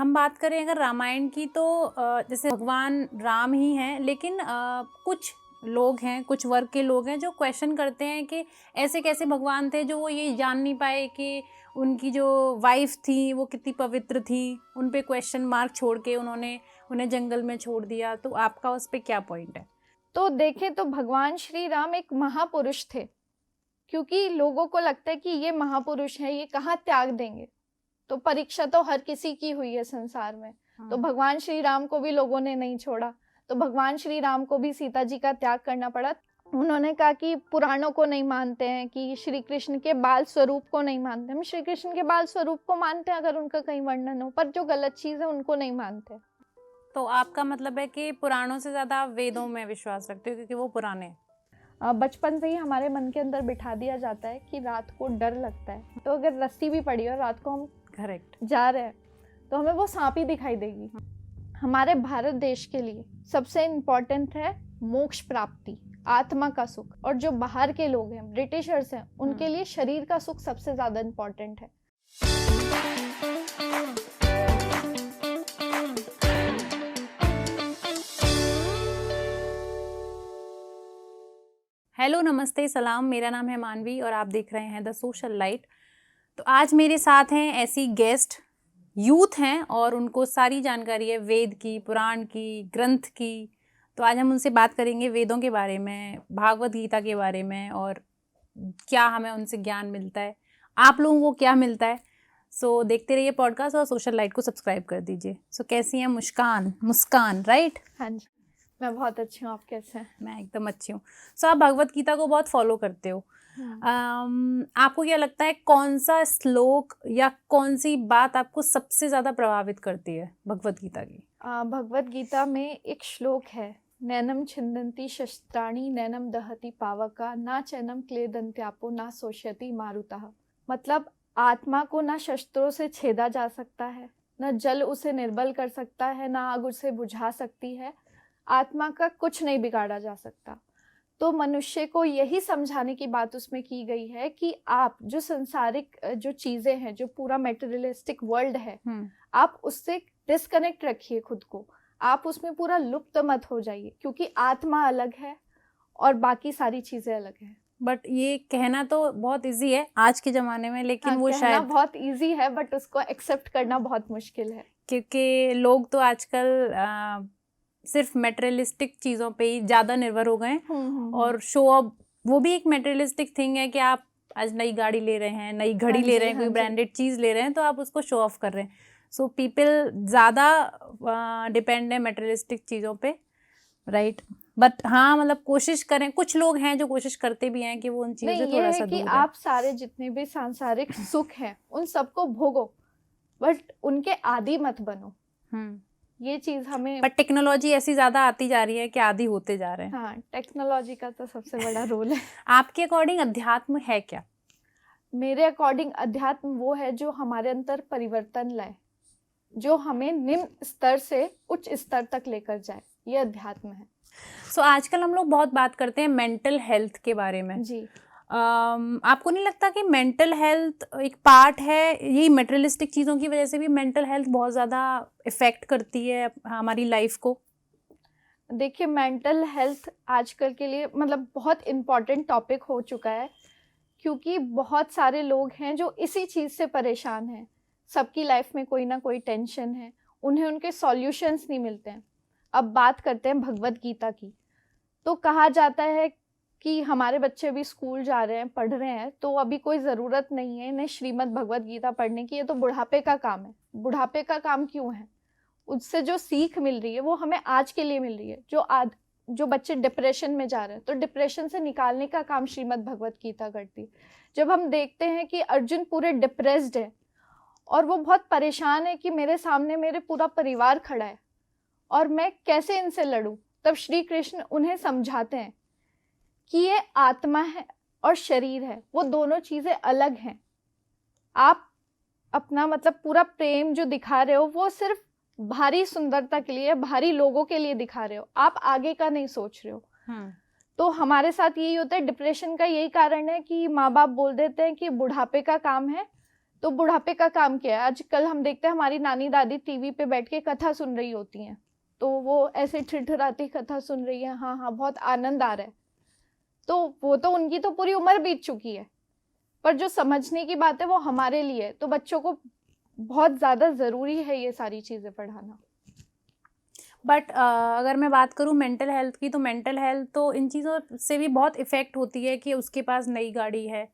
हम बात करें अगर रामायण की तो जैसे भगवान राम ही हैं, लेकिन कुछ लोग हैं, कुछ वर्ग के लोग हैं जो क्वेश्चन करते हैं कि ऐसे कैसे भगवान थे जो वो ये जान नहीं पाए कि उनकी जो वाइफ थी वो कितनी पवित्र थी। उन पे क्वेश्चन मार्क छोड़ के उन्हें जंगल में छोड़ दिया। तो आपका उस पर क्या पॉइंट है? तो देखें तो भगवान श्री राम एक महापुरुष थे, क्योंकि लोगों को लगता है कि ये महापुरुष है, ये कहाँ त्याग देंगे। तो परीक्षा तो हर किसी की हुई है संसार में। तो भगवान श्री राम को भी लोगों ने नहीं छोड़ा, तो भगवान श्री राम को भी सीता जी का त्याग करना पड़ा। उन्होंने कहा कि पुराणों को नहीं मानते हैं, कि श्री कृष्ण के बाल स्वरूप को नहीं मानते। हम श्री कृष्ण के बाल स्वरूप को मानते हैं अगर उनका कहीं वर्णन हो, पर जो गलत चीज़ है उनको नहीं मानते। तो आपका मतलब है कि पुराणों से ज़्यादा आप वेदों में विश्वास रखते हो क्योंकि वो पुराने हैं। बचपन से ही हमारे मन के अंदर बिठा दिया जाता है कि रात को डर लगता है, तो अगर रस्सी भी पड़ी और रात को हम करेक्ट जा रहे हैं तो हमें वो सांप ही दिखाई देगी। हमारे भारत देश के लिए सबसे इम्पोर्टेंट है मोक्ष प्राप्ति, आत्मा का सुख। और जो बाहर के लोग हैं, ब्रिटिशर्स हैं, उनके लिए शरीर का सुख सबसे ज्यादा इम्पोर्टेंट है। हेलो, नमस्ते, सलाम। मेरा नाम है मानवी और आप देख रहे हैं द सोशल लाइट। तो आज मेरे साथ हैं ऐसी गेस्ट, यूथ हैं और उनको सारी जानकारी है वेद की, पुराण की, ग्रंथ की। तो आज हम उनसे बात करेंगे वेदों के बारे में, भागवत गीता के बारे में और क्या हमें उनसे ज्ञान मिलता है, आप लोगों को क्या मिलता है। सो देखते रहिए पॉडकास्ट और सोशल लाइट को सब्सक्राइब कर दीजिए। सो कैसी हैं मुस्कान, राइट? हाँ जी, मैं बहुत अच्छी हूँ। आप कैसे हैं? मैं एकदम अच्छी हूँ। सो आप भगवत गीता को बहुत फॉलो करते हो। आपको क्या लगता है कौन सा श्लोक या कौन सी बात आपको सबसे ज्यादा प्रभावित करती है भगवत गीता की? भगवत गीता में एक श्लोक है, नैनम छिन्दन्ति शस्त्राणि नैनम दहति पावका ना चैनम क्लेदन्त्यापो ना शोष्यति मारुतः। मतलब आत्मा को ना शस्त्रों से छेदा जा सकता है, ना जल उसे निर्बल कर सकता है, ना आग उसे बुझा सकती है। आत्मा का कुछ नहीं बिगाड़ा जा सकता। तो मनुष्य को यही समझाने की बात उसमें की गई है कि आप जो संसारिक जो चीजें हैं, जो पूरा मेटेरियलिस्टिक वर्ल्ड है, आप उससे डिस्कनेक्ट रखिए खुद को। आप उसमें पूरा लुप्त मत हो जाइए, क्योंकि आत्मा अलग है और बाकी सारी चीजें अलग है। बट ये कहना तो बहुत इजी है आज के ज़माने में, लेकिन वो कहना शायद बहुत इजी है, बट उसको एक्सेप्ट करना बहुत मुश्किल है। क्योंकि लोग तो आजकल सिर्फ मेटेरियलिस्टिक चीज़ों पे ही ज़्यादा निर्भर हो गए हैं। और शो ऑफ वो भी एक मेटेरियलिस्टिक थिंग है कि आप आज नई गाड़ी ले रहे हैं, नई घड़ी ले रहे हैं, कोई ब्रांडेड चीज़ ले रहे हैं, तो आप उसको शो ऑफ कर रहे हैं। सो पीपल ज़्यादा डिपेंड है मेटेरियलिस्टिक चीज़ों पे, राइट? बट हाँ, मतलब कोशिश करें, कुछ लोग हैं जो कोशिश करते भी हैं कि वो उन चीज़ों से थोड़ा सा दूर रहें। आप सारे जितने भी सांसारिक सुख हैं उन सबको भोगो, बट उनके आदी मत बनो। ये चीज हमें, पर टेक्नोलॉजी ऐसी ज्यादा आती जा रही है कि आदी होते जा रहे हैं। हाँ, टेक्नोलॉजी का तो सबसे बड़ा रोल है। आपके अकॉर्डिंग अध्यात्म है क्या? मेरे अकॉर्डिंग अध्यात्म वो है जो हमारे अंदर परिवर्तन लाए, जो हमें निम्न स्तर से उच्च स्तर तक लेकर जाए, ये अध्यात्म है। सो आजकल हम लोग बहुत बात करते हैं मेंटल हेल्थ के बारे में जी। आपको नहीं लगता कि मेंटल हेल्थ एक पार्ट है? यही मटेरियलिस्टिक चीज़ों की वजह से भी मेंटल हेल्थ बहुत ज़्यादा इफ़ेक्ट करती है हमारी लाइफ को। देखिए, मेंटल हेल्थ आजकल के लिए मतलब बहुत इम्पॉर्टेंट टॉपिक हो चुका है, क्योंकि बहुत सारे लोग हैं जो इसी चीज़ से परेशान हैं। सबकी लाइफ में कोई ना कोई टेंशन है, उन्हें उनके सॉल्यूशंस नहीं मिलते हैं। अब बात करते हैं भगवत गीता की। तो कहा जाता है कि हमारे बच्चे भी स्कूल जा रहे हैं, पढ़ रहे हैं, तो अभी कोई ज़रूरत नहीं है इन्हें श्रीमद् भगवत गीता पढ़ने की, ये तो बुढ़ापे का काम है। बुढ़ापे का काम क्यों है? उससे जो सीख मिल रही है वो हमें आज के लिए मिल रही है। जो बच्चे डिप्रेशन में जा रहे हैं, तो डिप्रेशन से निकालने का काम श्रीमद् भगवत गीता करती है। जब हम देखते हैं कि अर्जुन पूरे डिप्रेस्ड है और वो बहुत परेशान है कि मेरे सामने मेरे पूरा परिवार खड़ा है और मैं कैसे इनसे लड़ूं, तब श्री कृष्ण उन्हें समझाते हैं कि ये आत्मा है और शरीर है, वो दोनों चीज़ें अलग हैं। आप अपना मतलब पूरा प्रेम जो दिखा रहे हो वो सिर्फ भारी सुंदरता के लिए, भारी लोगों के लिए दिखा रहे हो, आप आगे का नहीं सोच रहे हो। तो हमारे साथ यही होता है। डिप्रेशन का यही कारण है कि माँ बाप बोल देते हैं कि बुढ़ापे का काम है तो बुढ़ापे का काम क्या है? आजकल हम देखते हैं हमारी नानी दादी टीवी पे बैठ के कथा सुन रही होती हैं, तो वो ऐसे ठिठुराती कथा सुन रही है, हाँ हाँ बहुत आनंद आ रहा है, तो वो तो उनकी तो पूरी उम्र बीत चुकी है। पर जो समझने की बात है वो हमारे लिए है। तो बच्चों को बहुत ज़्यादा ज़रूरी है ये सारी चीज़ें पढ़ाना। बट अगर मैं बात करूँ मेंटल हेल्थ की, तो मेंटल हेल्थ तो इन चीज़ों से भी बहुत इफ़ेक्ट होती है कि उसके पास नई गाड़ी है,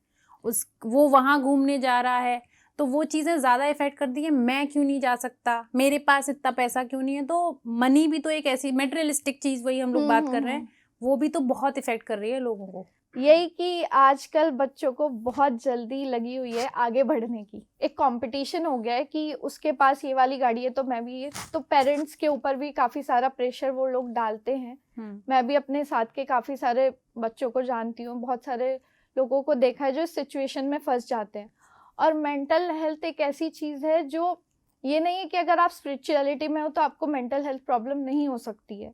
वो वहाँ घूमने जा रहा है, तो वो चीज़ें ज़्यादा इफ़ेक्ट करती हैं। मैं क्यों नहीं जा सकता, मेरे पास इतना पैसा क्यों नहीं है। तो मनी भी तो एक ऐसी मटेरियलिस्टिक चीज़, वही हम लोग बात कर रहे हैं, वो भी तो बहुत इफ़ेक्ट कर रही है लोगों को। यही कि आजकल बच्चों को बहुत जल्दी लगी हुई है आगे बढ़ने की। एक कंपटीशन हो गया है कि उसके पास ये वाली गाड़ी है तो मैं भी ये, तो पेरेंट्स के ऊपर भी काफ़ी सारा प्रेशर वो लोग डालते हैं। मैं भी अपने साथ के काफ़ी सारे बच्चों को जानती हूँ, बहुत सारे लोगों को देखा है जो इस सिचुएशन में फंस जाते हैं। और मेंटल हेल्थ एक ऐसी चीज़ है जो, ये नहीं है कि अगर आप स्पिरिचुअलिटी में हो तो आपको मेंटल हेल्थ प्रॉब्लम नहीं हो सकती है।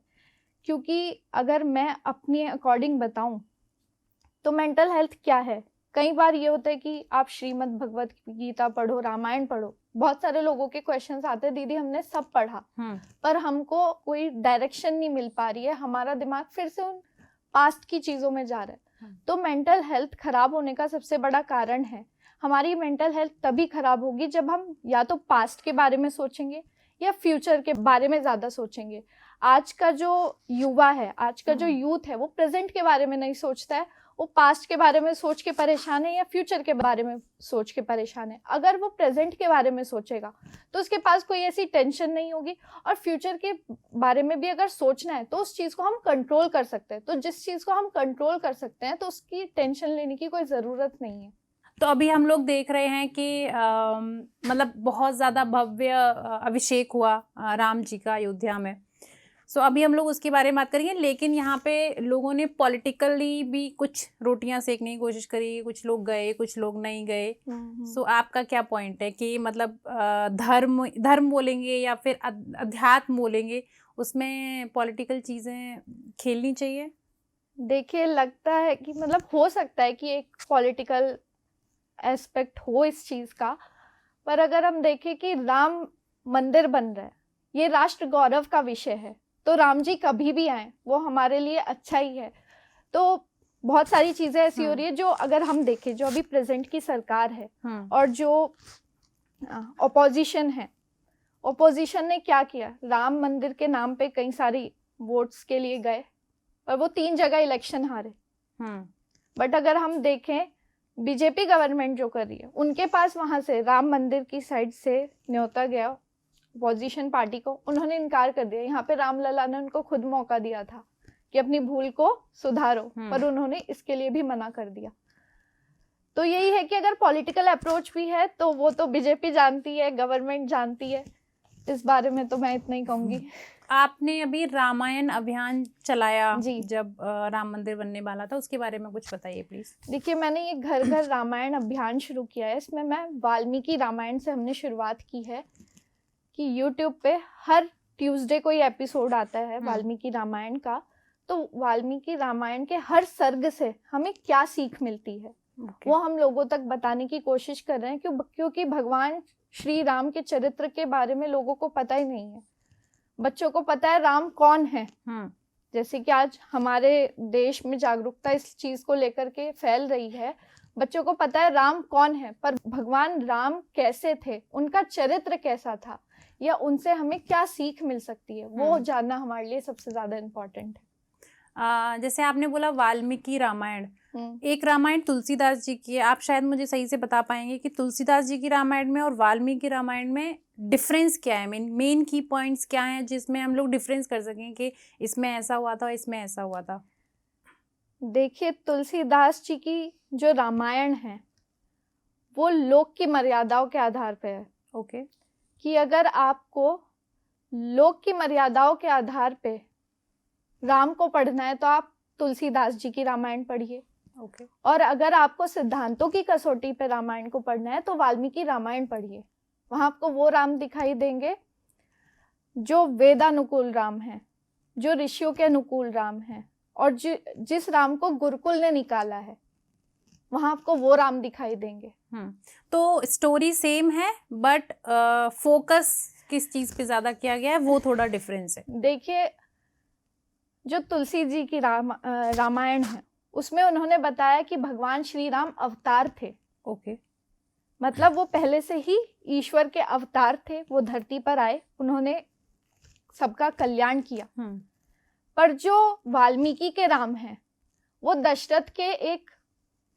क्योंकि अगर मैं अपने अकॉर्डिंग बताऊं तो मेंटल हेल्थ क्या है, कई बार ये होता है कि आप श्रीमद् भगवत गीता पढ़ो, रामायण पढ़ो, बहुत सारे लोगों के क्वेश्चंस आते हैं, दीदी हमने सब पढ़ा पर हमको कोई डायरेक्शन नहीं मिल पा रही है, हमारा दिमाग फिर से उन पास्ट की चीज़ों में जा रहा है। तो मेंटल हेल्थ खराब होने का सबसे बड़ा कारण है, हमारी मेंटल हेल्थ तभी खराब होगी जब हम या तो पास्ट के बारे में सोचेंगे या फ्यूचर के बारे में ज़्यादा सोचेंगे। आज का जो युवा है, आज का जो यूथ है, वो प्रेजेंट के बारे में नहीं सोचता है, वो पास्ट के बारे में सोच के परेशान है या फ्यूचर के बारे में सोच के परेशान है। अगर वो प्रेजेंट के बारे में सोचेगा तो उसके पास कोई ऐसी टेंशन नहीं होगी, और फ्यूचर के बारे में भी अगर सोचना है तो उस चीज़ को हम कंट्रोल कर सकते हैं। तो जिस चीज़ को हम कंट्रोल कर सकते हैं तो उसकी टेंशन लेने की कोई ज़रूरत नहीं है। तो अभी हम लोग देख रहे हैं कि मतलब बहुत ज़्यादा भव्य अभिषेक हुआ राम जी का अयोध्या में। सो अभी हम लोग उसके बारे में बात करेंगे, लेकिन यहाँ पे लोगों ने पॉलिटिकली भी कुछ रोटियां सेकने की कोशिश करी, कुछ लोग गए, कुछ लोग नहीं गए। सो आपका क्या पॉइंट है कि मतलब धर्म बोलेंगे या फिर अध्यात्म बोलेंगे, उसमें पॉलिटिकल चीज़ें खेलनी चाहिए? देखिए, लगता है कि मतलब हो सकता है कि एक पॉलिटिकल एस्पेक्ट हो इस चीज़ का, पर अगर हम देखें कि राम मंदिर बन रहा है, ये राष्ट्र गौरव का विषय है, तो राम जी कभी भी आए वो हमारे लिए अच्छा ही है। तो बहुत सारी चीज़ें ऐसी हो रही है जो अगर हम देखें, जो अभी प्रेजेंट की सरकार है और जो ऑपोजिशन है, ऑपोजिशन ने क्या किया, राम मंदिर के नाम पे कई सारी वोट्स के लिए गए और वो 3 जगह इलेक्शन हारे। बट अगर हम देखें बीजेपी गवर्नमेंट जो कर रही है, उनके पास वहाँ से राम मंदिर की साइड से न्योता गया अपोजिशन पार्टी को, उन्होंने इनकार कर दिया। यहाँ पे रामलला ने उनको खुद मौका दिया था कि अपनी भूल को सुधारो, पर उन्होंने इसके लिए भी मना कर दिया। तो यही है कि अगर पॉलिटिकल अप्रोच भी है तो वो तो बीजेपी जानती है, गवर्नमेंट जानती है, इस बारे में तो मैं इतना ही कहूँगी। आपने अभी रामायण अभियान चलाया जी, जब राम मंदिर बनने वाला था, उसके बारे में कुछ बताइए प्लीज। देखिए, मैंने ये घर घर रामायण अभियान शुरू किया है। इसमें मैं वाल्मीकि रामायण से हमने शुरुआत की है कि यूट्यूब पे हर ट्यूसडे को ये एपिसोड आता है वाल्मीकि रामायण का। तो वाल्मीकि रामायण के हर सर्ग से हमें क्या सीख मिलती है वो हम लोगों तक बताने की कोशिश कर रहे हैं, क्योंकि भगवान श्री राम के चरित्र के बारे में लोगों को पता ही नहीं है। बच्चों को पता है राम कौन है, जैसे कि आज हमारे देश में जागरूकता इस चीज को लेकर के फैल रही है, बच्चों को पता है राम कौन है, पर भगवान राम कैसे थे, उनका चरित्र कैसा था, या उनसे हमें क्या सीख मिल सकती है, वो जानना हमारे लिए सबसे ज्यादा इम्पोर्टेंट है। जैसे आपने बोला वाल्मीकि रामायण, एक रामायण तुलसीदास जी की है, आप शायद मुझे सही से बता पाएंगे कि तुलसीदास जी की रामायण में और वाल्मीकि रामायण में डिफरेंस क्या है, मेन की पॉइंट्स क्या हैं जिसमें हम लोग डिफरेंस कर सकें कि इसमें ऐसा हुआ था, इसमें ऐसा हुआ था? देखिए, तुलसीदास जी की जो रामायण है वो लोक की मर्यादाओं के आधार पे है। ओके, कि अगर आपको लोक की मर्यादाओं के आधार पे राम को पढ़ना है तो आप तुलसीदास जी की रामायण पढ़िए। ओके, और अगर आपको सिद्धांतों की कसौटी पे रामायण को पढ़ना है तो वाल्मीकि रामायण पढ़िए। वहां आपको वो राम दिखाई देंगे जो वेदानुकूल राम है, जो ऋषियों के अनुकूल राम है, और जिस राम को गुरुकुल ने निकाला है, वहां आपको वो राम दिखाई देंगे। तो स्टोरी सेम है बट फोकस किस चीज पे ज्यादा किया गया है वो थोड़ा डिफरेंस है। देखिए, जो तुलसी जी की रामायण है उसमें उन्होंने बताया कि भगवान श्री राम अवतार थे। ओके। मतलब वो पहले से ही ईश्वर के अवतार थे, वो धरती पर आए, उन्होंने सबका कल्याण किया। पर जो वाल्मीकि के राम हैं वो दशरथ के एक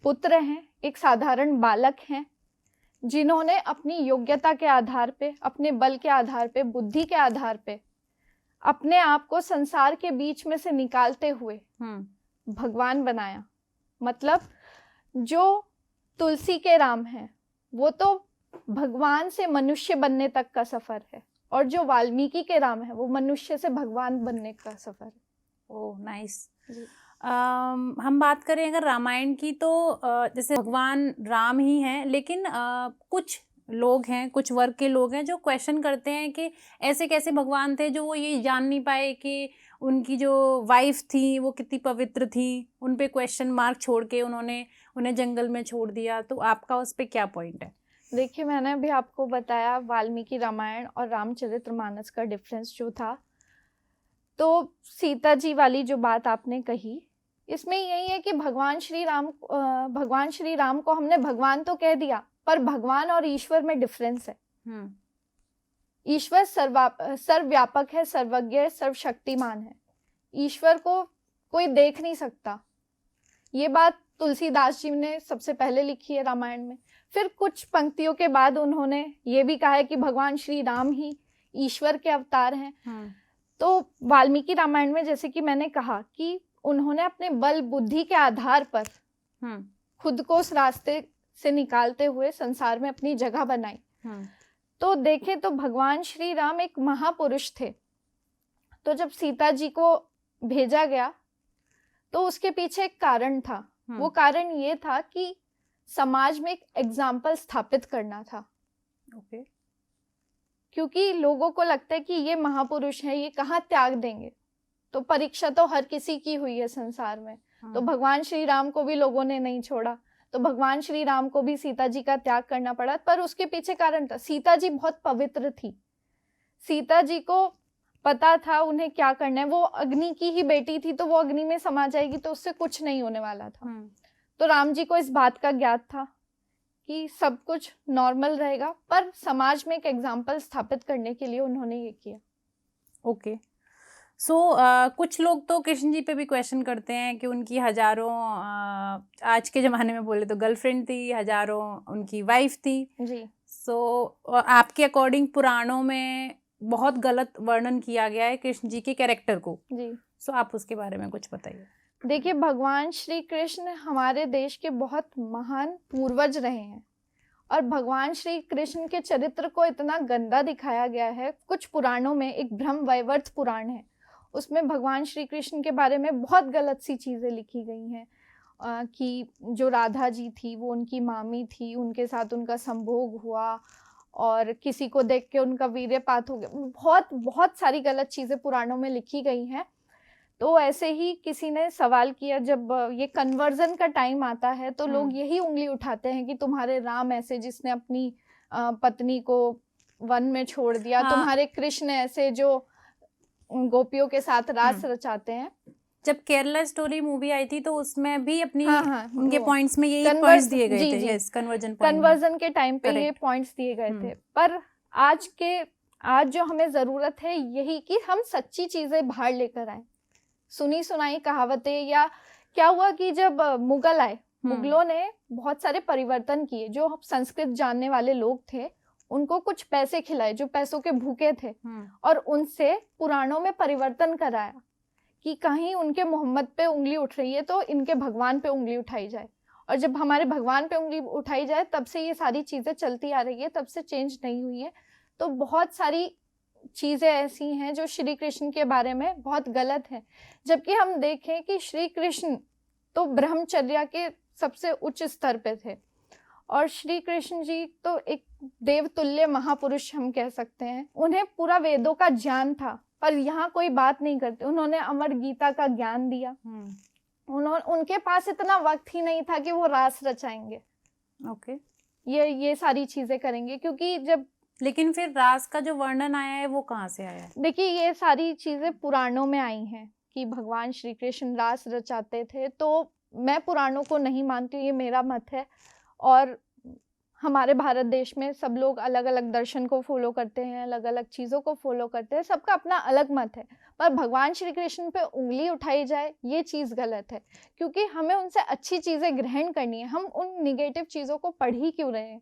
पुत्र हैं, एक साधारण बालक हैं, जिन्होंने अपनी योग्यता के आधार पे, अपने बल के आधार पे, बुद्धि के आधार पे अपने आप को संसार के बीच में से निकालते हुए भगवान बनाया। मतलब जो तुलसी के राम हैं वो तो भगवान से मनुष्य बनने तक का सफर है, और जो वाल्मीकि के राम है वो मनुष्य से भगवान बनने का सफर है। Oh nice. हम बात करें अगर रामायण की तो जैसे भगवान राम ही हैं, लेकिन कुछ लोग हैं, कुछ वर्ग के लोग हैं जो क्वेश्चन करते हैं कि ऐसे कैसे भगवान थे जो वो ये जान नहीं पाए कि उनकी जो वाइफ थी वो कितनी पवित्र थी। उन पे क्वेश्चन मार्क छोड़ के उन्हें जंगल में छोड़ दिया। तो आपका उस पे क्या पॉइंट है? देखिए, मैंने अभी आपको बताया वाल्मीकि रामायण और रामचरितमानस का डिफरेंस जो था। तो सीता जी वाली जो बात आपने कही, इसमें यही है कि भगवान श्री राम को हमने भगवान तो कह दिया, पर भगवान और ईश्वर में डिफरेंस है। ईश्वर सर्वव्यापक है, सर्वज्ञ है, सर्वशक्तिमान है। ईश्वर को कोई देख नहीं सकता। ये बात तुलसीदास जी ने सबसे पहले लिखी है रामायण में। फिर कुछ पंक्तियों के बाद उन्होंने ये भी कहा है कि भगवान श्री राम ही ईश्वर के अवतार हैं। तो वाल्मीकि रामायण में जैसे कि मैंने कहा कि उन्होंने अपने बल बुद्धि के आधार पर खुद को उस रास्ते से निकालते हुए संसार में अपनी जगह बनाई। तो देखें तो भगवान श्री राम एक महापुरुष थे। तो जब सीता जी को भेजा गया तो उसके पीछे एक कारण था। वो कारण ये था कि समाज में एक एग्जाम्पल स्थापित करना था। ओके। क्योंकि लोगों को लगता है कि ये महापुरुष है, ये कहाँ त्याग देंगे। तो परीक्षा तो हर किसी की हुई है संसार में। तो भगवान श्री राम को भी लोगों ने नहीं छोड़ा, तो भगवान श्री राम को भी सीता जी का त्याग करना पड़ा। पर उसके पीछे कारण था, सीता जी बहुत पवित्र थी। सीता जी को पता था उन्हें क्या करना है। वो अग्नि की ही बेटी थी, तो वो अग्नि में समा जाएगी तो उससे कुछ नहीं होने वाला था। तो राम जी को इस बात का ज्ञात था कि सब कुछ नॉर्मल रहेगा, पर समाज में एक एग्जाम्पल स्थापित करने के लिए उन्होंने ये किया। ओके। सो कुछ लोग तो कृष्ण जी पे भी क्वेश्चन करते हैं कि उनकी हजारों आज के ज़माने में बोले तो गर्लफ्रेंड थी, हजारों उनकी वाइफ थी जी। सो आपके अकॉर्डिंग पुराणों में बहुत गलत वर्णन किया गया है कृष्ण जी के कैरेक्टर को जी। सो आप उसके बारे में कुछ बताइए। देखिए, भगवान श्री कृष्ण हमारे देश के बहुत महान पूर्वज रहे हैं, और भगवान श्री कृष्ण के चरित्र को इतना गंदा दिखाया गया है। कुछ पुराणों में एक ब्रह्म वैवर्त पुराण है, उसमें भगवान श्री कृष्ण के बारे में बहुत गलत सी चीज़ें लिखी गई हैं कि जो राधा जी थी वो उनकी मामी थी, उनके साथ उनका संभोग हुआ और किसी को देख के उनका वीर्यपात हो गया। बहुत बहुत सारी गलत चीज़ें पुराणों में लिखी गई हैं। तो ऐसे ही किसी ने सवाल किया, जब ये कन्वर्जन का टाइम आता है तो लोग यही उंगली उठाते हैं कि तुम्हारे राम ऐसे जिसने अपनी पत्नी को वन में छोड़ दिया, तुम्हारे कृष्ण ऐसे जो गोपियों के साथ रास रचाते हैं। जब केरला स्टोरी मूवी आई थी तो उसमें भी अपनी उनके पॉइंट्स में यही पॉइंट्स दिए गए थे। यस, कन्वर्जन के टाइम पे ये पॉइंट्स दिए गए थे। पर आज जो हमें जरूरत है यही कि हम सच्ची चीजें बाहर लेकर आए। सुनी सुनाई कहावतें, या क्या हुआ कि जब मुगल आए, मुगलों ने बहुत सारे परिवर्तन किए। जो संस्कृत जानने वाले लोग थे उनको कुछ पैसे खिलाए जो पैसों के भूखे थे, और उनसे पुराणों में परिवर्तन कराया कि कहीं उनके मोहम्मद पे उंगली उठ रही है तो इनके भगवान पे उंगली उठाई जाए। और जब हमारे भगवान पे उंगली उठाई जाए तब से ये सारी चीज़ें चलती आ रही है, तब से चेंज नहीं हुई है। तो बहुत सारी चीज़ें ऐसी हैं जो श्री कृष्ण के बारे में बहुत गलत है। जबकि हम देखें कि श्री कृष्ण तो ब्रह्मचर्या के सबसे उच्च स्तर पे थे, और श्री कृष्ण जी तो एक देवतुल्य महापुरुष हम कह सकते हैं। उन्हें पूरा वेदों का ज्ञान था, पर यहाँ कोई बात नहीं करते। उन्होंने अमर गीता का ज्ञान दिया। उनके पास इतना वक्त ही नहीं था कि वो रास रचाएंगे। ओके। ये सारी चीजें करेंगे, क्योंकि जब लेकिन फिर रास का जो वर्णन आया है वो कहाँ से आया है? देखिए ये सारी चीजें पुराणों में आई हैं कि भगवान श्री कृष्ण रास रचाते थे, तो मैं पुराणों को नहीं मानती हूँ, ये मेरा मत है। और हमारे भारत देश में सब लोग अलग अलग दर्शन को फॉलो करते हैं, अलग अलग चीज़ों को फॉलो करते हैं, सबका अपना अलग मत है। पर भगवान श्री कृष्ण पे उंगली उठाई जाए ये चीज़ गलत है, क्योंकि हमें उनसे अच्छी चीज़ें ग्रहण करनी है। हम उन निगेटिव चीज़ों को पढ़ ही क्यों रहे हैं?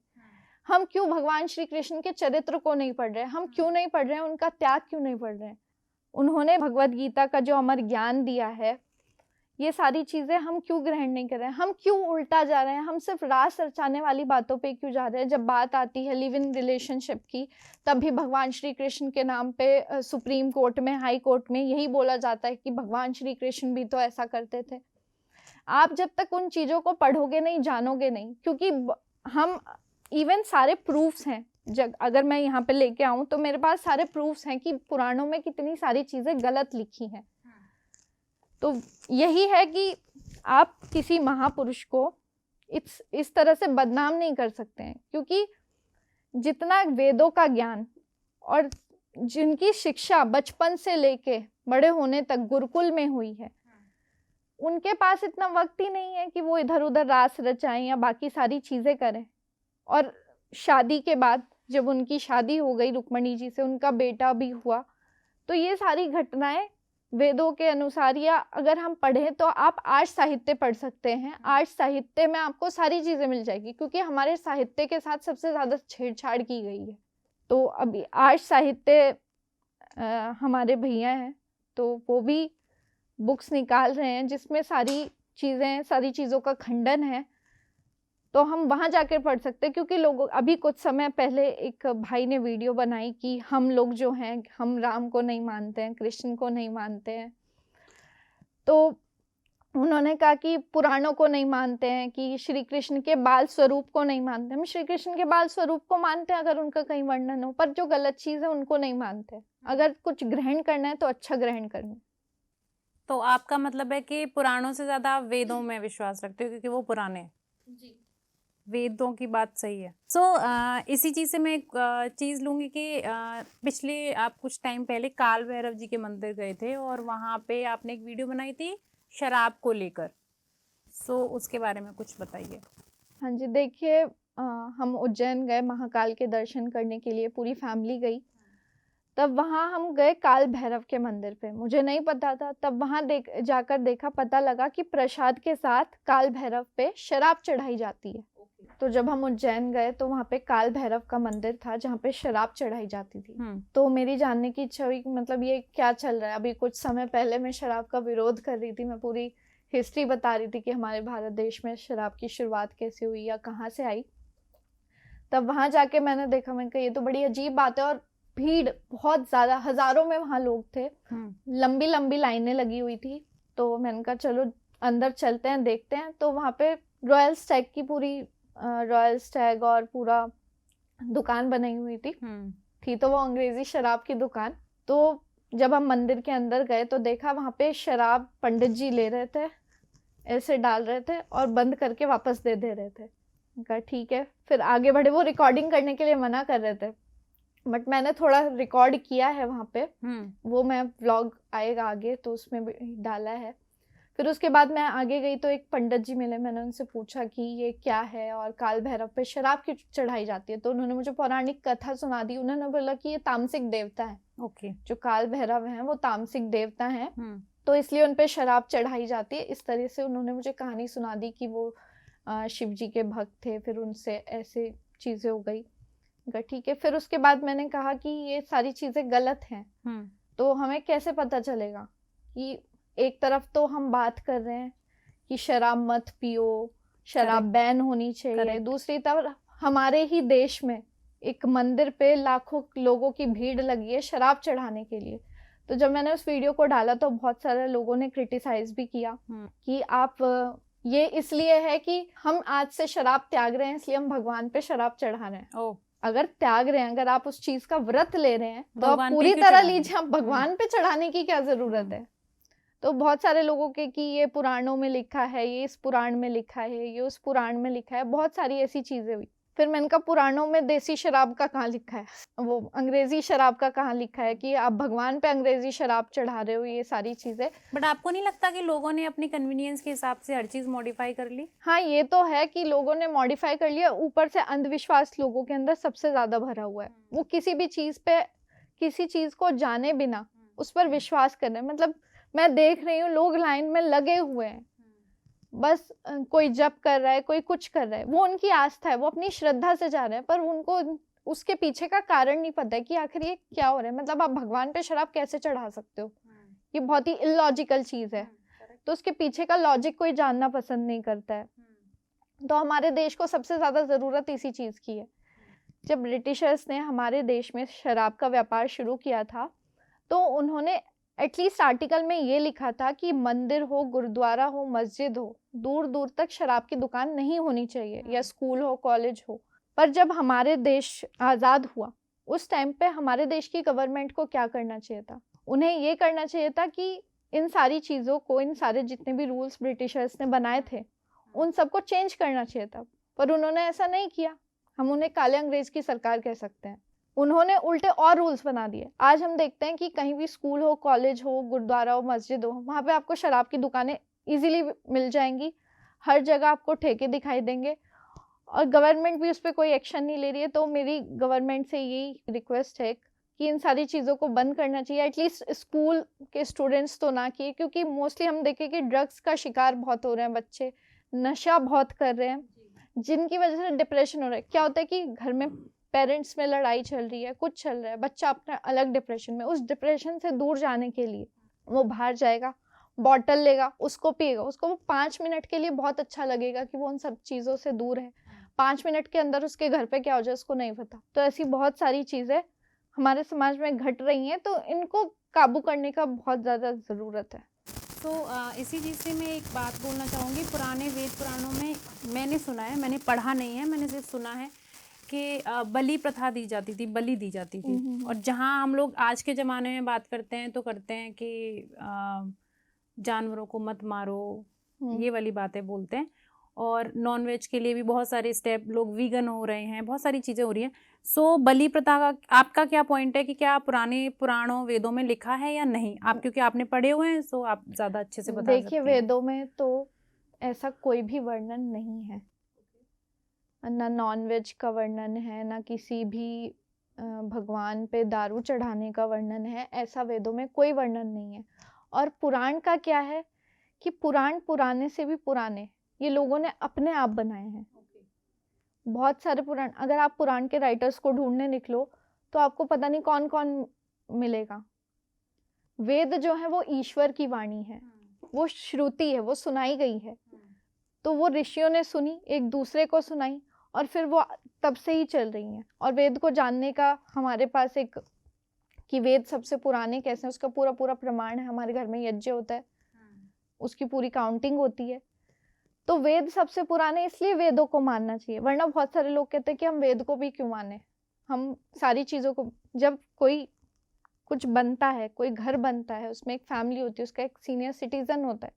हम क्यों भगवान श्री कृष्ण के चरित्र को नहीं पढ़ रहे हैं? हम क्यों नहीं पढ़ रहे हैं? उनका त्याग क्यों नहीं पढ़ रहे हैं? उन्होंने भगवत गीता का जो अमर ज्ञान दिया है, ये सारी चीज़ें हम क्यों ग्रहण नहीं कर रहे हैं? हम क्यों उल्टा जा रहे हैं? हम सिर्फ रास रचाने वाली बातों पे क्यों जा रहे हैं? जब बात आती है लिव इन रिलेशनशिप की, तब भी भगवान श्री कृष्ण के नाम पे सुप्रीम कोर्ट में, हाई कोर्ट में यही बोला जाता है कि भगवान श्री कृष्ण भी तो ऐसा करते थे। आप जब तक उन चीज़ों को पढ़ोगे नहीं, जानोगे नहीं, क्योंकि हम इवन सारे प्रूफ्स हैं, अगर मैं यहाँ पे लेके आऊँ तो मेरे पास सारे प्रूफ्स हैं कि पुराणों में कितनी सारी चीज़ें गलत लिखी हैं। तो यही है कि आप किसी महापुरुष को इस तरह से बदनाम नहीं कर सकते हैं, क्योंकि जितना वेदों का ज्ञान और जिनकी शिक्षा बचपन से लेके बड़े होने तक गुरुकुल में हुई है, उनके पास इतना वक्त ही नहीं है कि वो इधर उधर रास रचाएं या बाकी सारी चीज़ें करें। और शादी के बाद जब उनकी शादी हो गई रुक्मणी जी से, उनका बेटा भी हुआ, तो ये सारी घटनाएं वेदों के अनुसार, या अगर हम पढ़ें तो आप आर्ष साहित्य पढ़ सकते हैं। आर्ष साहित्य में आपको सारी चीज़ें मिल जाएगी, क्योंकि हमारे साहित्य के साथ सबसे ज़्यादा छेड़छाड़ की गई है। तो अभी आर्ष साहित्य हमारे भैया हैं, तो वो भी बुक्स निकाल रहे हैं जिसमें सारी चीज़ों का खंडन है, तो हम वहाँ जाकर पढ़ सकते हैं। क्योंकि लोगों, अभी कुछ समय पहले एक भाई ने वीडियो बनाई कि हम लोग जो हैं, हम राम को नहीं मानते हैं, कृष्ण को नहीं मानते हैं। तो उन्होंने कहा कि पुराणों को नहीं मानते हैं, कि श्री कृष्ण के बाल स्वरूप को नहीं मानते। हम श्री कृष्ण के बाल स्वरूप को मानते हैं अगर उनका कहीं वर्णन हो, पर जो गलत चीज़ है उनको नहीं मानते। अगर कुछ ग्रहण करना है तो अच्छा ग्रहण करना है। तो आपका मतलब है कि पुराणों से ज़्यादा आप वेदों में विश्वास रखते हो, क्योंकि वो पुराने हैं। जी, वेदों की बात सही है। इसी चीज़ से मैं एक चीज़ लूँगी कि पिछले आप कुछ टाइम पहले काल भैरव जी के मंदिर गए थे और वहाँ पे आपने एक वीडियो बनाई थी शराब को लेकर। उसके बारे में कुछ बताइए। हाँ जी, देखिए हम उज्जैन गए महाकाल के दर्शन करने के लिए, पूरी फैमिली गई। तब वहाँ हम गए काल भैरव के मंदिर पे, मुझे नहीं पता था। तब वहाँ जाकर देखा, पता लगा कि प्रसाद के साथ काल भैरव पे शराब चढ़ाई जाती है। तो जब हम उज्जैन गए तो वहाँ पे काल भैरव का मंदिर था जहाँ पे शराब चढ़ाई जाती थी। तो मेरी जानने की इच्छा हुई कि मतलब ये क्या चल रहा है। अभी कुछ समय पहले मैं शराब का विरोध कर रही थी, मैं पूरी हिस्ट्री बता रही थी कि हमारे भारत देश में शराब की शुरुआत कैसे हुई या कहाँ से आई। तब वहाँ जाके मैंने देखा, मैंने कहा ये तो बड़ी अजीब बात है। और भीड़ बहुत ज़्यादा, हज़ारों में वहाँ लोग थे, लंबी लंबी लाइनें लगी हुई थी। तो मैंने कहा चलो अंदर चलते हैं, देखते हैं। तो वहाँ पे रॉयल स्टैग की पूरी रॉयल स्टैग और पूरा दुकान बनाई हुई थी तो वो अंग्रेजी शराब की दुकान। तो जब हम मंदिर के अंदर गए तो देखा वहाँ पे शराब पंडित जी ले रहे थे, ऐसे डाल रहे थे और बंद करके वापस दे रहे थे। कहा ठीक है, फिर आगे बढ़े। वो रिकॉर्डिंग करने के लिए मना कर रहे थे, बट मैंने थोड़ा रिकॉर्ड किया है वहाँ पे, वो मैं व्लॉग आएगा आगे तो उसमें भी डाला है। फिर उसके बाद मैं आगे गई तो एक पंडित जी मिले, मैंने उनसे पूछा कि ये क्या है और काल भैरव पे शराब क्यों चढ़ाई जाती है। तो उन्होंने मुझे पौराणिक कथा सुना दी। उन्होंने बोला कि ये तामसिक देवता है। जो काल भैरव हैं वो तामसिक देवता हैं, तो इसलिए उन पे शराब चढ़ाई जाती है। इस तरह से उन्होंने मुझे कहानी सुना दी कि वो शिव जी के भक्त थे, फिर उनसे ऐसे चीज़ें हो गई। ठीक है। फिर उसके बाद मैंने कहा कि ये सारी चीज़ें गलत हैं, तो हमें कैसे पता चलेगा कि एक तरफ तो हम बात कर रहे हैं कि शराब मत पियो, शराब बैन होनी चाहिए, दूसरी तरफ हमारे ही देश में एक मंदिर पे लाखों लोगों की भीड़ लगी है शराब चढ़ाने के लिए। तो जब मैंने उस वीडियो को डाला तो बहुत सारे लोगों ने क्रिटिसाइज भी किया कि आप ये इसलिए है कि हम आज से शराब त्याग रहे हैं इसलिए हम भगवान पे शराब चढ़ा रहे हैं। अगर त्याग रहे हैं, अगर आप उस चीज का व्रत ले रहे हैं तो आप पूरी तरह लीजिए, आप भगवान पे चढ़ाने की क्या जरूरत है। तो बहुत सारे लोगों के कि ये पुराणों में लिखा है, ये इस पुराण में लिखा है, ये उस पुराण में लिखा है, बहुत सारी ऐसी चीजें हुई। फिर मैंने कहा पुराणों में देसी शराब का कहाँ लिखा है, वो अंग्रेजी शराब का कहाँ लिखा है कि आप भगवान पे अंग्रेजी शराब चढ़ा रहे हो, ये सारी चीजें। बट आपको नहीं लगता कि लोगों ने अपनी कन्वीनियंस के हिसाब से हर चीज मॉडिफाई कर ली? हाँ, ये तो है कि लोगों ने मॉडिफाई कर लिया, ऊपर से अंधविश्वास लोगों के अंदर सबसे ज्यादा भरा हुआ है। वो किसी भी चीज पे, किसी चीज को जाने बिना उस पर विश्वास कर रहे हैं। मतलब मैं देख रही हूँ लोग लाइन में लगे हुए हैं, बस कोई जप कर रहा है, कोई कुछ कर रहा है, वो उनकी आस्था है, वो अपनी श्रद्धा से जा रहे हैं, पर उनको उसके पीछे का कारण नहीं पता है कि आखिर ये क्या हो रहा है। मतलब आप भगवान पे शराब कैसे चढ़ा सकते हो, ये बहुत ही इलॉजिकल चीज है। तो उसके पीछे का लॉजिक कोई जानना पसंद नहीं करता है। तो हमारे देश को सबसे ज्यादा जरूरत इसी चीज की है। जब ब्रिटिशर्स ने हमारे देश में शराब का व्यापार शुरू किया था, तो उन्होंने एटलीस्ट आर्टिकल में ये लिखा था कि मंदिर हो, गुरुद्वारा हो, मस्जिद हो, दूर दूर तक शराब की दुकान नहीं होनी चाहिए, या स्कूल हो, कॉलेज हो। पर जब हमारे देश आज़ाद हुआ, उस टाइम पे हमारे देश की गवर्नमेंट को क्या करना चाहिए था? उन्हें ये करना चाहिए था कि इन सारी चीज़ों को, इन सारे जितने भी रूल्स ब्रिटिशर्स ने बनाए थे, उन सबको चेंज करना चाहिए था, पर उन्होंने ऐसा नहीं किया। हम उन्हें काले अंग्रेज की सरकार कह सकते हैं। उन्होंने उल्टे और रूल्स बना दिए। आज हम देखते हैं कि कहीं भी स्कूल हो, कॉलेज हो, गुरुद्वारा हो, मस्जिद हो, वहाँ पे आपको शराब की दुकानें इजीली मिल जाएंगी। हर जगह आपको ठेके दिखाई देंगे, और गवर्नमेंट भी उस पर कोई एक्शन नहीं ले रही है। तो मेरी गवर्नमेंट से यही रिक्वेस्ट है कि इन सारी चीज़ों को बंद करना चाहिए, एटलीस्ट स्कूल के स्टूडेंट्स तो ना किए, क्योंकि मोस्टली हम देखें कि ड्रग्स का शिकार बहुत हो रहे हैं बच्चे, नशा बहुत कर रहे हैं, जिनकी वजह से डिप्रेशन हो रहा है। क्या होता है कि घर में पेरेंट्स में लड़ाई चल रही है, कुछ चल रहा है, बच्चा अपना अलग डिप्रेशन में, उस डिप्रेशन से दूर जाने के लिए वो बाहर जाएगा, बॉटल लेगा, उसको पिएगा। उसको वो 5 मिनट के लिए बहुत अच्छा लगेगा कि वो उन सब चीज़ों से दूर है। 5 मिनट के अंदर उसके घर पे क्या हो जाए उसको नहीं पता। तो ऐसी बहुत सारी चीज़ें हमारे समाज में घट रही हैं, तो इनको काबू करने का बहुत ज़्यादा ज़रूरत है। तो इसी चीज़ से मैं एक बात बोलना चाहूँगी। पुराने वेद पुराणों में मैंने सुना है, मैंने पढ़ा नहीं है, मैंने सिर्फ सुना है कि बलि प्रथा दी जाती थी, बलि दी जाती थी। और जहाँ हम लोग आज के ज़माने में बात करते हैं तो करते हैं कि जानवरों को मत मारो, ये वाली बातें बोलते हैं। और नॉन वेज के लिए भी बहुत सारे स्टेप, लोग वीगन हो रहे हैं, बहुत सारी चीज़ें हो रही हैं। सो बलि प्रथा का आपका क्या पॉइंट है कि क्या पुराने पुराणों वेदों में लिखा है या नहीं? आप क्योंकि आपने पढ़े हुए हैं, सो आप ज़्यादा अच्छे से बता सकते हैं। देखिए, वेदों में तो ऐसा कोई भी वर्णन नहीं है, ना नॉन वेज का वर्णन है, ना किसी भी भगवान पे दारू चढ़ाने का वर्णन है। ऐसा वेदों में कोई वर्णन नहीं है। और पुराण का क्या है कि पुराण पुराने से भी पुराने, ये लोगों ने अपने आप बनाए हैं। बहुत सारे पुराण, अगर आप पुराण के राइटर्स को ढूंढने निकलो तो आपको पता नहीं कौन कौन मिलेगा। वेद जो है वो ईश्वर की वाणी है, वो श्रुति है, वो सुनाई गई है। तो वो ऋषियों ने सुनी, एक दूसरे को सुनाई, और फिर वो तब से ही चल रही हैं। और वेद को जानने का हमारे पास एक, कि वेद सबसे पुराने कैसे हैं, उसका पूरा पूरा प्रमाण है। हमारे घर में यज्ञ होता है, उसकी पूरी काउंटिंग होती है। तो वेद सबसे पुराने, इसलिए वेदों को मानना चाहिए। वरना बहुत सारे लोग कहते हैं कि हम वेद को भी क्यों माने, हम सारी चीज़ों को, जब कोई कुछ बनता है, कोई घर बनता है, उसमें एक फैमिली होती है, उसका एक सीनियर सिटीजन होता है,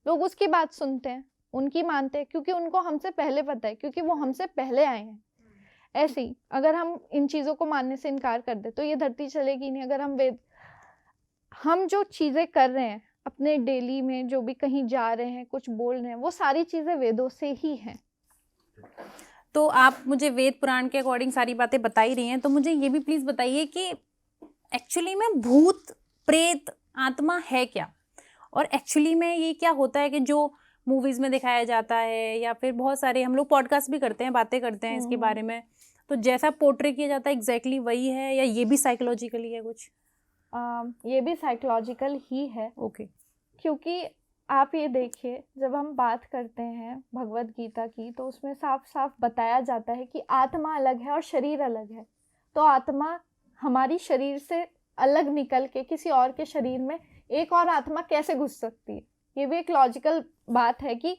लोग उसकी बात सुनते हैं, उनकी मानते हैं, क्योंकि उनको हमसे पहले पता है, क्योंकि वो हमसे पहले आए हैं। ऐसे ही अगर हम इन चीज़ों को मानने से इनकार कर दे तो ये धरती चलेगी नहीं। अगर हम जो चीज़ें कर रहे हैं अपने डेली में, जो भी कहीं जा रहे हैं, कुछ बोल रहे हैं, वो सारी चीज़ें वेदों से ही हैं। तो आप मुझे वेद पुराण के अकॉर्डिंग सारी बातें बता ही रही हैं, तो मुझे ये भी प्लीज़ बताइए कि एक्चुअली में भूत प्रेत आत्मा है क्या? और एक्चुअली में ये क्या होता है कि जो मूवीज़ में दिखाया जाता है, या फिर बहुत सारे हम लोग पॉडकास्ट भी करते हैं, बातें करते हैं इसके बारे में, तो जैसा पोर्ट्रे किया जाता है एग्जैक्टली वही है, या ये भी साइकोलॉजिकली है कुछ? ये भी साइकोलॉजिकल ही है। ओके। क्योंकि आप ये देखिए, जब हम बात करते हैं भगवत गीता की, तो उसमें साफ साफ बताया जाता है कि आत्मा अलग है और शरीर अलग है। तो आत्मा हमारी शरीर से अलग निकल के किसी और के शरीर में एक और आत्मा कैसे घुस सकती है? ये भी एक लॉजिकल बात है कि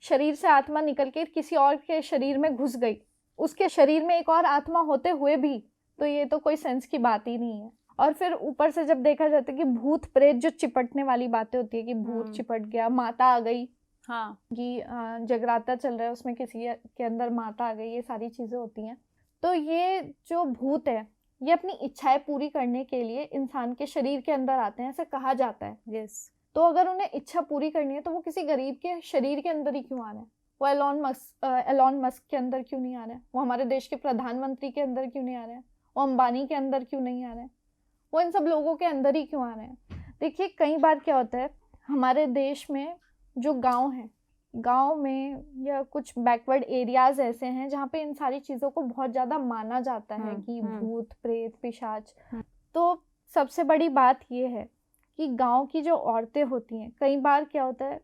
शरीर से आत्मा निकल के किसी और के शरीर में घुस गई, उसके शरीर में एक और आत्मा होते हुए भी, तो ये तो कोई सेंस की बात ही नहीं है। और फिर ऊपर से जब देखा जाता है कि भूत प्रेत, जो चिपटने वाली बातें होती है कि भूत चिपट गया, माता आ गई, हाँ कि जगराता चल रहा है, उसमें किसी के अंदर माता आ गई, ये सारी चीज़ें होती हैं। तो ये जो भूत है ये अपनी इच्छाएं पूरी करने के लिए इंसान के शरीर के अंदर आते हैं, ऐसे कहा जाता है। यस। तो अगर उन्हें इच्छा पूरी करनी है तो वो किसी गरीब के शरीर के अंदर ही क्यों आ रहे हैं? वो एलॉन मस्क के अंदर क्यों नहीं आ रहे हैं? वो हमारे देश के प्रधानमंत्री के अंदर क्यों नहीं आ रहे हैं? वो अंबानी के अंदर क्यों नहीं आ रहे हैं? वो इन सब लोगों के अंदर ही क्यों आ रहे हैं? देखिए, कई बार क्या होता है, हमारे देश में जो गाँव है, गांव में या कुछ बैकवर्ड एरियाज ऐसे हैं जहाँ पे इन सारी चीज़ों को बहुत ज़्यादा माना जाता है कि भूत प्रेत पिशाच। तो सबसे बड़ी बात ये है कि गांव की जो औरतें होती हैं, कई बार क्या होता है,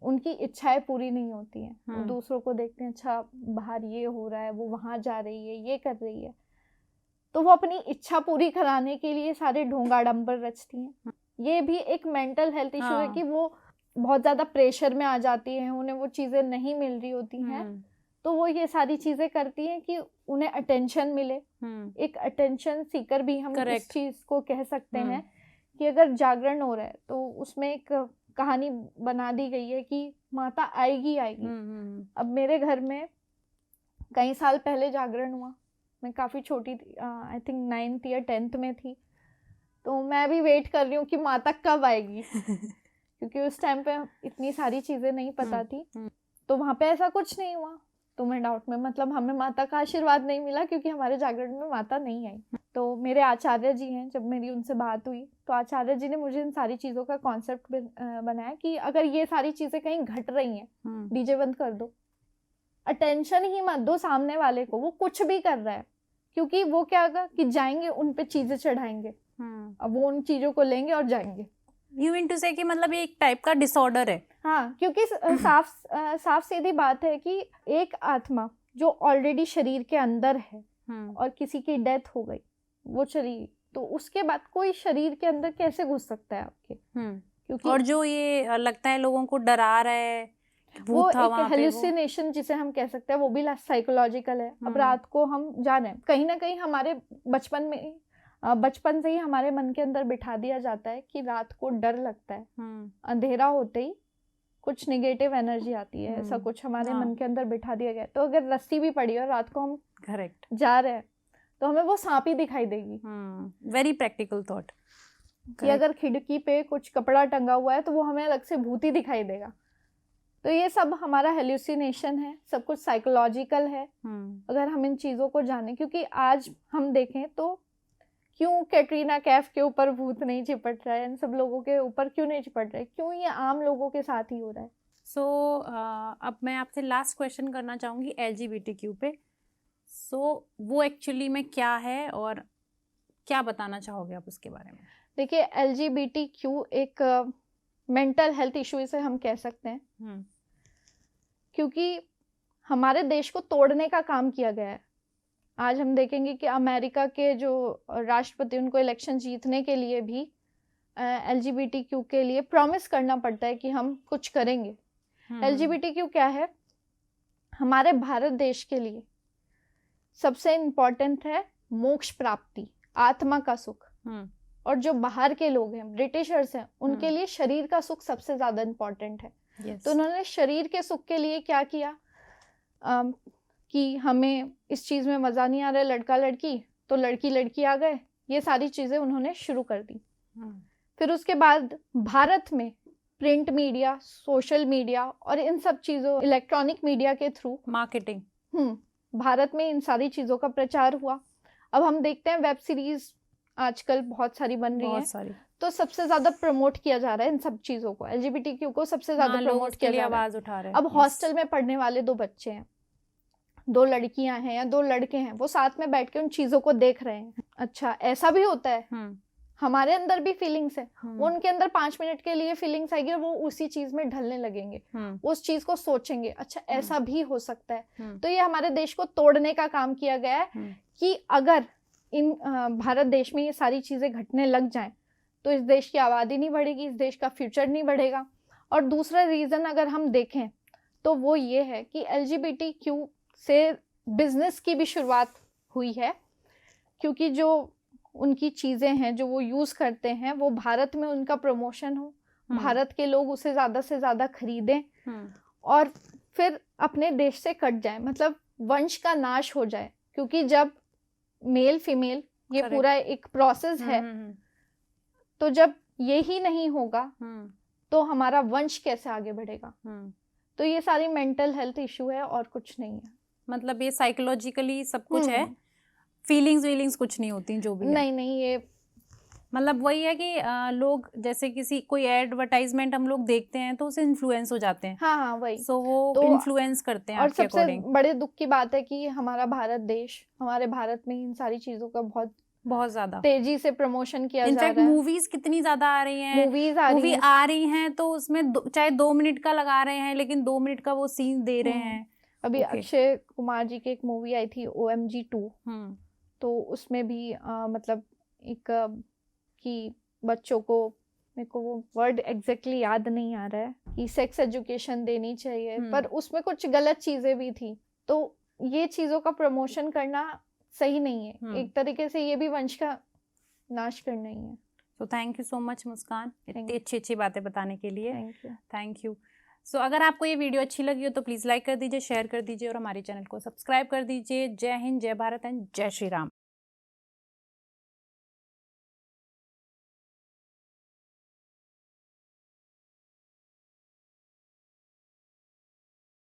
उनकी इच्छाएं पूरी नहीं होती हैं। वो दूसरों को देखते हैं, अच्छा बाहर ये हो रहा है, वो वहाँ जा रही है, ये कर रही है, तो वो अपनी इच्छा पूरी कराने के लिए सारे ढोंगाडंबर रचती हैं। ये भी एक मेंटल हेल्थ इशू है कि वो बहुत ज़्यादा प्रेशर में आ जाती हैं, उन्हें वो चीज़ें नहीं मिल रही होती हैं, तो वो ये सारी चीज़ें करती हैं कि उन्हें अटेंशन मिले। एक अटेंशन सीकर भी हम इस चीज़ को कह सकते हैं कि अगर जागरण हो रहा है तो उसमें एक कहानी बना दी गई है कि माता आएगी आएगी। अब मेरे घर में कई साल पहले जागरण हुआ, मैं काफ़ी छोटी थी, आई थिंक 9th या 10th में थी, तो मैं भी वेट कर रही हूँ कि माता कब आएगी क्योंकि उस टाइम पे इतनी सारी चीज़ें नहीं पता थी। तो वहाँ पे ऐसा कुछ नहीं हुआ, तो मैं डाउट में, मतलब हमें माता का आशीर्वाद नहीं मिला क्योंकि हमारे जागरण में माता नहीं आई। तो मेरे आचार्य जी हैं, जब मेरी उनसे बात हुई तो आचार्य जी ने मुझे इन सारी चीज़ों का कॉन्सेप्ट बनाया कि अगर ये सारी चीज़ें कहीं घट रही हैं, डीजे बंद कर दो, अटेंशन ही मत दो सामने वाले को, वो कुछ भी कर रहा है, क्योंकि वो क्या होगा कि जाएंगे उन पे चीज़ें चढ़ाएंगे, अब वो उन चीज़ों को लेंगे और जाएंगे। यू मीन टू से कि मतलब ये एक टाइप का डिसऑर्डर है। हाँ, क्योंकि साफ सीधी बात है कि एक आत्मा जो ऑलरेडी शरीर के अंदर है और किसी की डेथ हो गई, वो शरीर, तो उसके बाद कोई शरीर के अंदर कैसे घुस सकता है आपके? क्योंकि और जो ये लगता है लोगों को डरा रहा है, वो एक हेलुसिनेशन जिसे हम कह सकते हैं, वो भी साइकोलॉजिकल है। अब रात को हम जा रहे हैं, कहीं ना कहीं हमारे बचपन से ही हमारे मन के अंदर बिठा दिया जाता है कि रात को डर लगता है, अंधेरा होते ही कुछ नेगेटिव एनर्जी आती है, ऐसा कुछ हमारे मन के अंदर बिठा दिया गया। तो अगर रस्सी भी पड़ी और रात को हम करेक्ट जा रहे हैं तो हमें वो सांप ही दिखाई देगी। वेरी प्रैक्टिकल थॉट कि अगर खिड़की पे कुछ कपड़ा टंगा हुआ है तो वो हमें अलग से भूत ही दिखाई देगा। तो ये सब हमारा हेल्यूसिनेशन है, सब कुछ साइकोलॉजिकल है। अगर हम इन चीज़ों को जाने, क्योंकि आज हम देखें तो क्यों कैटरीना कैफ के ऊपर भूत नहीं चिपट रहा है, इन सब लोगों के ऊपर क्यों नहीं चिपट रहा है, क्यों ये आम लोगों के साथ ही हो रहा है? सो अब मैं आपसे लास्ट क्वेश्चन करना चाहूँगी LGBTQ पे। वो एक्चुअली में क्या है और क्या बताना चाहोगे आप उसके बारे में? देखिए, LGBTQ एक मेंटल हेल्थ इशू इसे हम कह सकते हैं, क्योंकि हमारे देश को तोड़ने का काम किया गया है। आज हम देखेंगे कि अमेरिका के जो राष्ट्रपति, उनको इलेक्शन जीतने के लिए भी LGBTQ के लिए प्रॉमिस करना पड़ता है कि हम कुछ करेंगे। LGBTQ क्या है? हमारे भारत देश के लिए सबसे इम्पोर्टेंट है मोक्ष प्राप्ति, आत्मा का सुख। और जो बाहर के लोग हैं, ब्रिटिशर्स हैं, उनके लिए शरीर का सुख सबसे ज्यादा इम्पोर्टेंट है। तो उन्होंने शरीर के सुख के लिए क्या किया कि हमें इस चीज में मजा नहीं आ रहा है, लड़का लड़की, तो लड़की लड़की आ गए, ये सारी चीजें उन्होंने शुरू कर दी। फिर उसके बाद भारत में प्रिंट मीडिया, सोशल मीडिया और इन सब चीजों, इलेक्ट्रॉनिक मीडिया के थ्रू मार्केटिंग, भारत में इन सारी चीजों का प्रचार हुआ। अब हम देखते हैं वेब सीरीज आजकल बहुत सारी बन रही हैं, तो सबसे ज्यादा प्रमोट किया जा रहा है इन सब चीजों को, LGBTQ को सबसे ज्यादा प्रमोट किया जा रहा है, आवाज उठा रहे हैं। अब हॉस्टल में पढ़ने वाले 2 बच्चे हैं, 2 लड़कियां हैं या 2 लड़के हैं, वो साथ में बैठ के उन चीजों को देख रहे हैं। अच्छा, ऐसा भी होता है, हमारे अंदर भी फीलिंग्स है, वो उनके अंदर 5 मिनट के लिए फीलिंग्स आएगी और वो उसी चीज में ढलने लगेंगे, उस चीज को सोचेंगे, अच्छा ऐसा भी हो सकता है। तो ये हमारे देश को तोड़ने का काम किया गया है कि अगर इन भारत देश में ये सारी चीजें घटने लग जाएं तो इस देश की आबादी नहीं बढ़ेगी, इस देश का फ्यूचर नहीं बढ़ेगा। और दूसरा रीजन अगर हम देखें तो वो ये है कि LGBTQ से बिजनेस की भी शुरुआत हुई है, क्योंकि जो उनकी चीज़ें हैं जो वो यूज़ करते हैं, वो भारत में उनका प्रमोशन हो, भारत के लोग उसे ज़्यादा से ज़्यादा खरीदें और फिर अपने देश से कट जाए, मतलब वंश का नाश हो जाए, क्योंकि जब मेल फीमेल ये Correct. पूरा एक प्रोसेस है, तो जब ये ही नहीं होगा तो हमारा वंश कैसे आगे बढ़ेगा। तो ये सारी मेंटल हेल्थ इशू है और कुछ नहीं है। मतलब ये साइकोलॉजिकली सब कुछ है, फीलिंग्स कुछ नहीं होती जो भी है। नहीं, ये मतलब वही है कि लोग जैसे किसी कोई एडवर्टाइजमेंट हम लोग देखते हैं तो उसे इन्फ्लुएंस हो जाते हैं। हाँ वही। सो वो तो इन्फ्लुएंस करते हैं और आपके सबसे अकॉर्डिंग। बड़े दुख की बात है कि हमारा भारत देश, हमारे भारत में इन सारी चीजों का बहुत ज्यादा तेजी से प्रमोशन किया जा इनफैक्ट रहा है। मूवीज कितनी ज्यादा आ रही हैं, मूवीज आ रही हैं। आ रही हैं तो उसमें चाहे 2 मिनट का लगा रहे हैं लेकिन 2 मिनट का वो सीन दे रहे हैं। अभी Okay. अक्षय कुमार जी की एक मूवी आई थी OMG 2, तो उसमें भी मतलब एक कि बच्चों को, मेरे को वो वर्ड एग्जैक्टली याद नहीं आ रहा है, कि सेक्स एजुकेशन देनी चाहिए, पर उसमें कुछ गलत चीजें भी थी। तो ये चीजों का प्रमोशन करना सही नहीं है। एक तरीके से ये भी वंश का नाश करना ही है। तो थैंक यू सो मच मुस्कान, इतनी you. अच्छी बातें बताने के लिए। Thank you. सो अगर आपको ये वीडियो अच्छी लगी हो तो प्लीज़ लाइक कर दीजिए, शेयर कर दीजिए और हमारे चैनल को सब्सक्राइब कर दीजिए। जय हिंद, जय भारत एंड जय श्री राम।